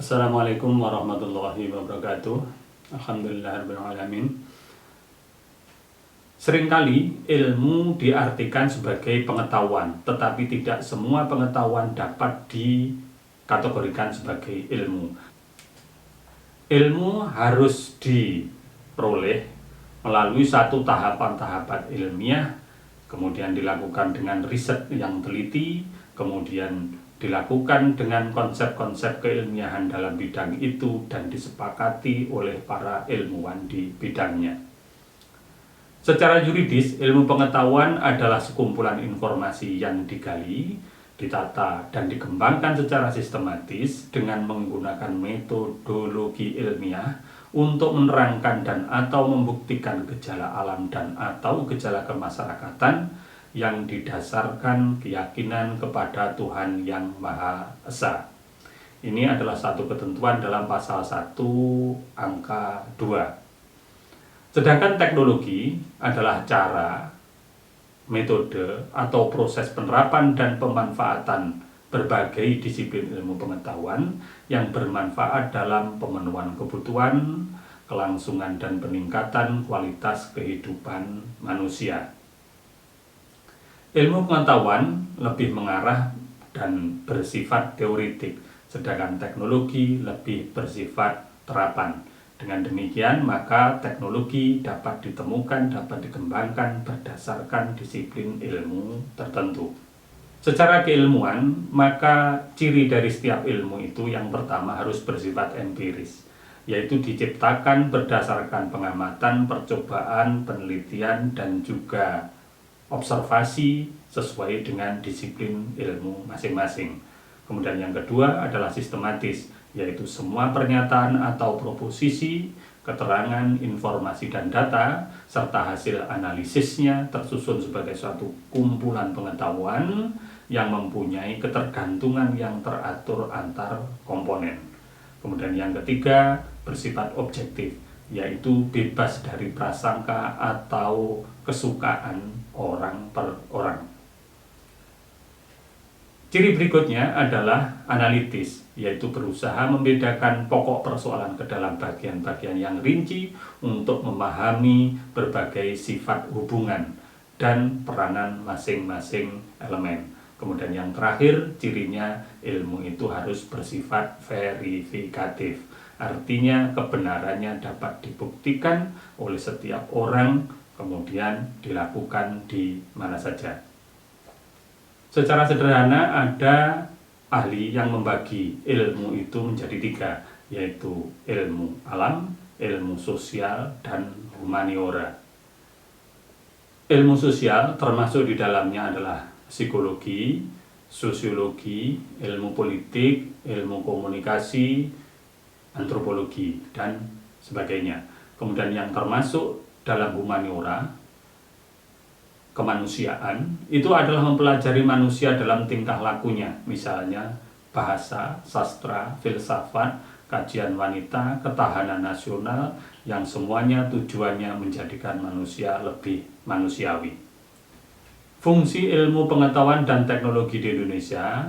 Assalamualaikum warahmatullahi wabarakatuh. Alhamdulillahirabbil alamin. Seringkali ilmu diartikan sebagai pengetahuan, tetapi tidak semua pengetahuan dapat dikategorikan sebagai ilmu. Ilmu harus diperoleh melalui satu tahapan-tahapan ilmiah, kemudian dilakukan dengan riset yang teliti, kemudian dilakukan dengan konsep-konsep keilmiahan dalam bidang itu dan disepakati oleh para ilmuwan di bidangnya. Secara yuridis, ilmu pengetahuan adalah sekumpulan informasi yang digali, ditata, dan dikembangkan secara sistematis dengan menggunakan metodologi ilmiah untuk menerangkan dan atau membuktikan gejala alam dan atau gejala kemasyarakatan yang didasarkan keyakinan kepada Tuhan yang Maha Esa. Ini adalah satu ketentuan dalam pasal 1 angka 2. Sedangkan teknologi adalah cara, metode, atau proses penerapan dan pemanfaatan berbagai disiplin ilmu pengetahuan yang bermanfaat dalam pemenuhan kebutuhan, kelangsungan dan peningkatan kualitas kehidupan manusia. Ilmu pengetahuan lebih mengarah dan bersifat teoretik, sedangkan teknologi lebih bersifat terapan. Dengan demikian, maka teknologi dapat ditemukan, dapat dikembangkan berdasarkan disiplin ilmu tertentu. Secara keilmuan, maka ciri dari setiap ilmu itu yang pertama harus bersifat empiris, yaitu diciptakan berdasarkan pengamatan, percobaan, penelitian, dan juga observasi sesuai dengan disiplin ilmu masing-masing. Kemudian yang kedua adalah sistematis, yaitu semua pernyataan atau proposisi, keterangan, informasi, dan data, serta hasil analisisnya tersusun sebagai suatu kumpulan pengetahuan yang mempunyai ketergantungan yang teratur antar komponen. Kemudian yang ketiga bersifat objektif, yaitu bebas dari prasangka atau kesukaan orang per orang. Ciri berikutnya adalah analitis, yaitu berusaha membedakan pokok persoalan ke dalam bagian-bagian yang rinci untuk memahami berbagai sifat hubungan dan peranan masing-masing elemen. Kemudian yang terakhir, cirinya ilmu itu harus bersifat verifikatif. Artinya kebenarannya dapat dibuktikan oleh setiap orang, kemudian dilakukan di mana saja. Secara sederhana ada ahli yang membagi ilmu itu menjadi 3, yaitu ilmu alam, ilmu sosial, dan humaniora. Ilmu sosial termasuk di dalamnya adalah psikologi, sosiologi, ilmu politik, ilmu komunikasi, antropologi, dan sebagainya. Kemudian yang termasuk dalam humaniora, kemanusiaan, itu adalah mempelajari manusia dalam tingkah lakunya, misalnya bahasa, sastra, filsafat, kajian wanita, ketahanan nasional, yang semuanya tujuannya menjadikan manusia lebih manusiawi. Fungsi ilmu pengetahuan dan teknologi di Indonesia,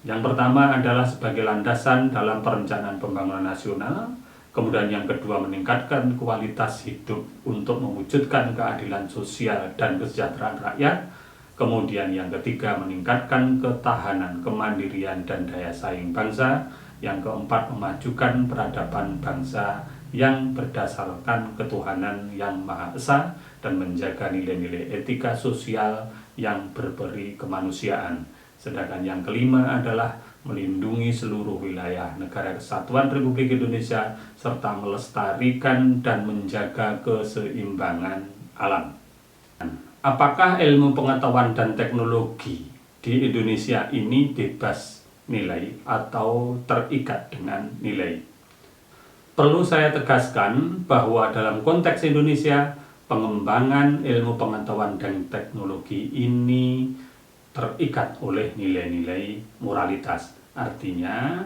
yang pertama adalah sebagai landasan dalam perencanaan pembangunan nasional. Kemudian yang kedua meningkatkan kualitas hidup untuk mewujudkan keadilan sosial dan kesejahteraan rakyat. Kemudian yang ketiga meningkatkan ketahanan, kemandirian, dan daya saing bangsa. Yang keempat memajukan peradaban bangsa yang berdasarkan ketuhanan yang Maha Esa dan menjaga nilai-nilai etika sosial yang berberi kemanusiaan. Sedangkan yang kelima adalah melindungi seluruh wilayah negara kesatuan Republik Indonesia serta melestarikan dan menjaga keseimbangan alam. Apakah ilmu pengetahuan dan teknologi di Indonesia ini bebas nilai atau terikat dengan nilai? Perlu saya tegaskan bahwa dalam konteks Indonesia, pengembangan ilmu pengetahuan dan teknologi ini terikat oleh nilai-nilai moralitas. Artinya,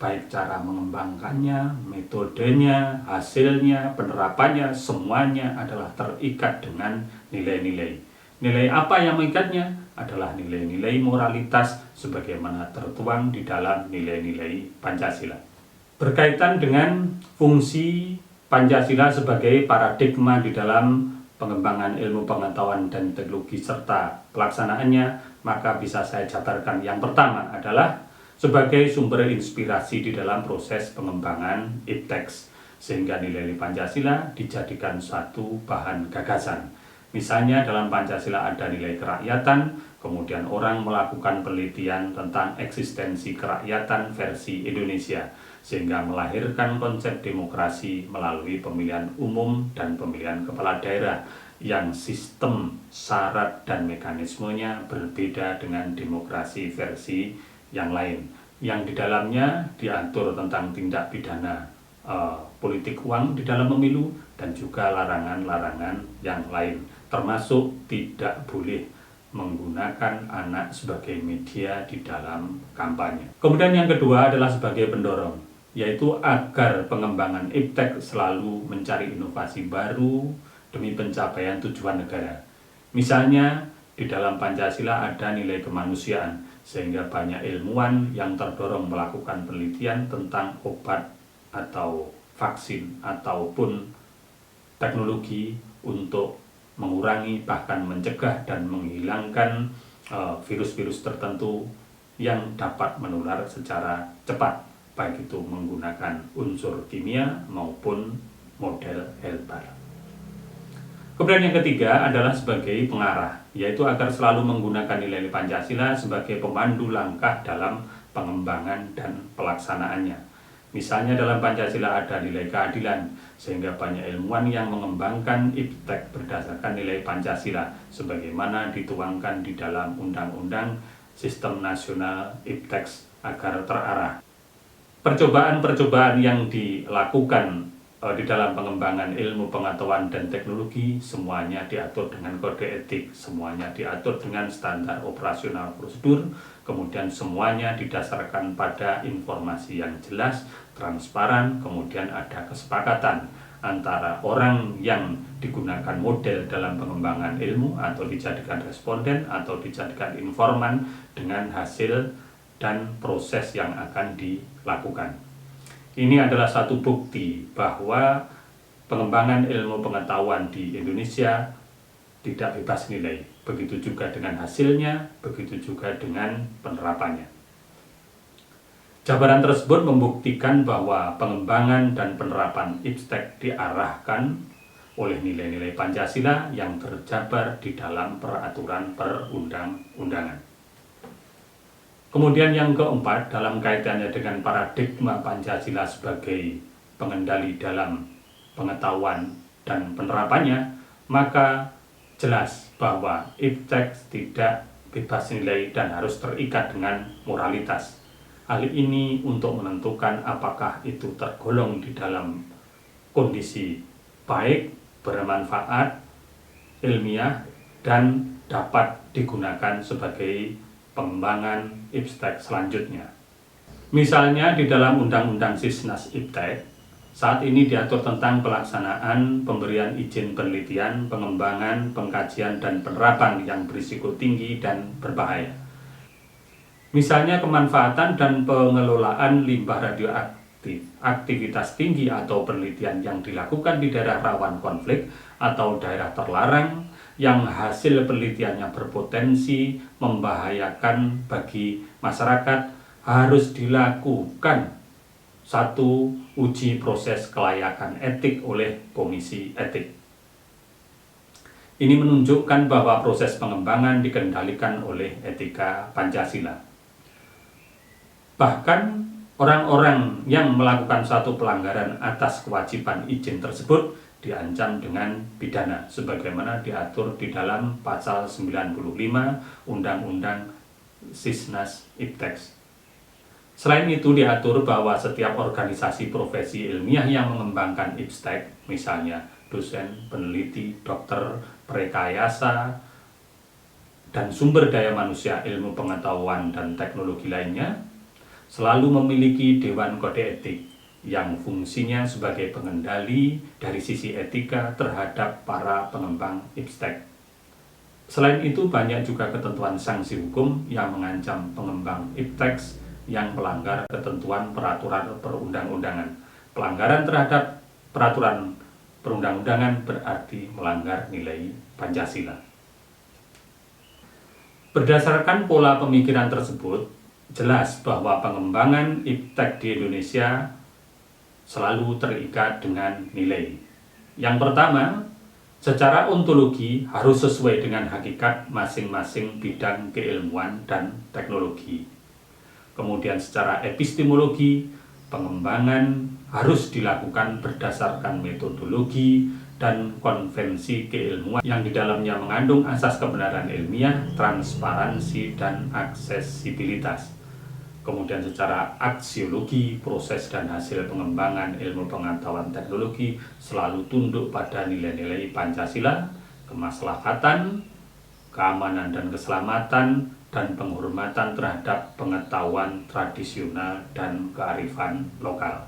baik cara mengembangkannya, metodenya, hasilnya, penerapannya, semuanya adalah terikat dengan nilai-nilai. Nilai apa yang mengikatnya? Adalah nilai-nilai moralitas sebagaimana tertuang di dalam nilai-nilai Pancasila. Berkaitan dengan fungsi Pancasila sebagai paradigma di dalam pengembangan ilmu pengetahuan dan teknologi serta pelaksanaannya, maka bisa saya jabarkan. Yang pertama adalah sebagai sumber inspirasi di dalam proses pengembangan ipteks, sehingga nilai Pancasila dijadikan suatu bahan gagasan. Misalnya dalam Pancasila ada nilai kerakyatan, kemudian orang melakukan penelitian tentang eksistensi kerakyatan versi Indonesia, sehingga melahirkan konsep demokrasi melalui pemilihan umum dan pemilihan kepala daerah yang sistem, syarat, dan mekanismenya berbeda dengan demokrasi versi yang lain, yang di dalamnya diatur tentang tindak pidana politik uang di dalam pemilu dan juga larangan-larangan yang lain, termasuk tidak boleh menggunakan anak sebagai media di dalam kampanye. Kemudian yang kedua adalah sebagai pendorong, yaitu agar pengembangan iptek selalu mencari inovasi baru demi pencapaian tujuan negara. Misalnya di dalam Pancasila ada nilai kemanusiaan, sehingga banyak ilmuwan yang terdorong melakukan penelitian tentang obat atau vaksin ataupun teknologi untuk mengurangi bahkan mencegah dan menghilangkan virus-virus tertentu yang dapat menular secara cepat, baik itu menggunakan unsur kimia maupun model helper. Kemudian yang ketiga adalah sebagai pengarah, yaitu agar selalu menggunakan nilai Pancasila sebagai pemandu langkah dalam pengembangan dan pelaksanaannya. Misalnya dalam Pancasila ada nilai keadilan, sehingga banyak ilmuwan yang mengembangkan iptek berdasarkan nilai Pancasila, sebagaimana dituangkan di dalam Undang-Undang Sistem Nasional Iptek agar terarah. Percobaan-percobaan yang dilakukan di dalam pengembangan ilmu pengetahuan dan teknologi semuanya diatur dengan kode etik, semuanya diatur dengan standar operasional prosedur, kemudian semuanya didasarkan pada informasi yang jelas, transparan, kemudian ada kesepakatan antara orang yang digunakan model dalam pengembangan ilmu atau dijadikan responden atau dijadikan informan dengan hasil dan proses yang akan dilakukan. Ini adalah satu bukti bahwa pengembangan ilmu pengetahuan di Indonesia tidak bebas nilai. Begitu juga dengan hasilnya, begitu juga dengan penerapannya. Jabaran tersebut membuktikan bahwa pengembangan dan penerapan iptek diarahkan oleh nilai-nilai Pancasila yang terjabar di dalam peraturan perundang-undangan. Kemudian yang keempat, dalam kaitannya dengan paradigma Pancasila sebagai pengendali dalam pengetahuan dan penerapannya, maka jelas bahwa iptek tidak bebas nilai dan harus terikat dengan moralitas. Hal ini untuk menentukan apakah itu tergolong di dalam kondisi baik, bermanfaat, ilmiah, dan dapat digunakan sebagai pengembangan iptek selanjutnya. Misalnya di dalam Undang-Undang Sisnas Iptek, saat ini diatur tentang pelaksanaan pemberian izin penelitian, pengembangan, pengkajian, dan penerapan yang berisiko tinggi dan berbahaya. Misalnya kemanfaatan dan pengelolaan limbah radioaktif, aktivitas tinggi atau penelitian yang dilakukan di daerah rawan konflik atau daerah terlarang, yang hasil penelitiannya berpotensi membahayakan bagi masyarakat, harus dilakukan satu uji proses kelayakan etik oleh Komisi Etik. Ini menunjukkan bahwa proses pengembangan dikendalikan oleh etika Pancasila. Bahkan orang-orang yang melakukan suatu pelanggaran atas kewajiban izin tersebut diancam dengan pidana sebagaimana diatur di dalam pasal 95 Undang-Undang Sisnas Iptek. Selain itu diatur bahwa setiap organisasi profesi ilmiah yang mengembangkan iptek, misalnya dosen, peneliti, dokter, prekayasa, dan sumber daya manusia, ilmu pengetahuan dan teknologi lainnya, selalu memiliki Dewan Kode Etik yang fungsinya sebagai pengendali dari sisi etika terhadap para pengembang iptek. Selain itu banyak juga ketentuan sanksi hukum yang mengancam pengembang iptek yang melanggar ketentuan peraturan perundang-undangan. Pelanggaran terhadap peraturan perundang-undangan berarti melanggar nilai Pancasila. Berdasarkan pola pemikiran tersebut, jelas bahwa pengembangan iptek di Indonesia selalu terikat dengan nilai. Yang pertama, secara ontologi harus sesuai dengan hakikat masing-masing bidang keilmuan dan teknologi. Kemudian secara epistemologi, pengembangan harus dilakukan berdasarkan metodologi dan konvensi keilmuan yang di dalamnya mengandung asas kebenaran ilmiah, transparansi, dan aksesibilitas. Kemudian secara aksiologi, proses dan hasil pengembangan ilmu pengetahuan teknologi selalu tunduk pada nilai-nilai Pancasila, kemaslahatan, keamanan dan keselamatan, dan penghormatan terhadap pengetahuan tradisional dan kearifan lokal.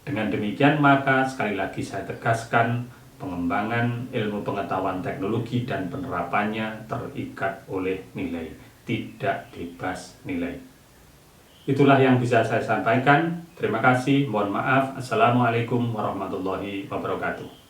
Dengan demikian maka sekali lagi saya tegaskan, pengembangan ilmu pengetahuan teknologi dan penerapannya terikat oleh nilai, tidak bebas nilai. Itulah yang bisa saya sampaikan. Terima kasih, mohon maaf. Assalamualaikum warahmatullahi wabarakatuh.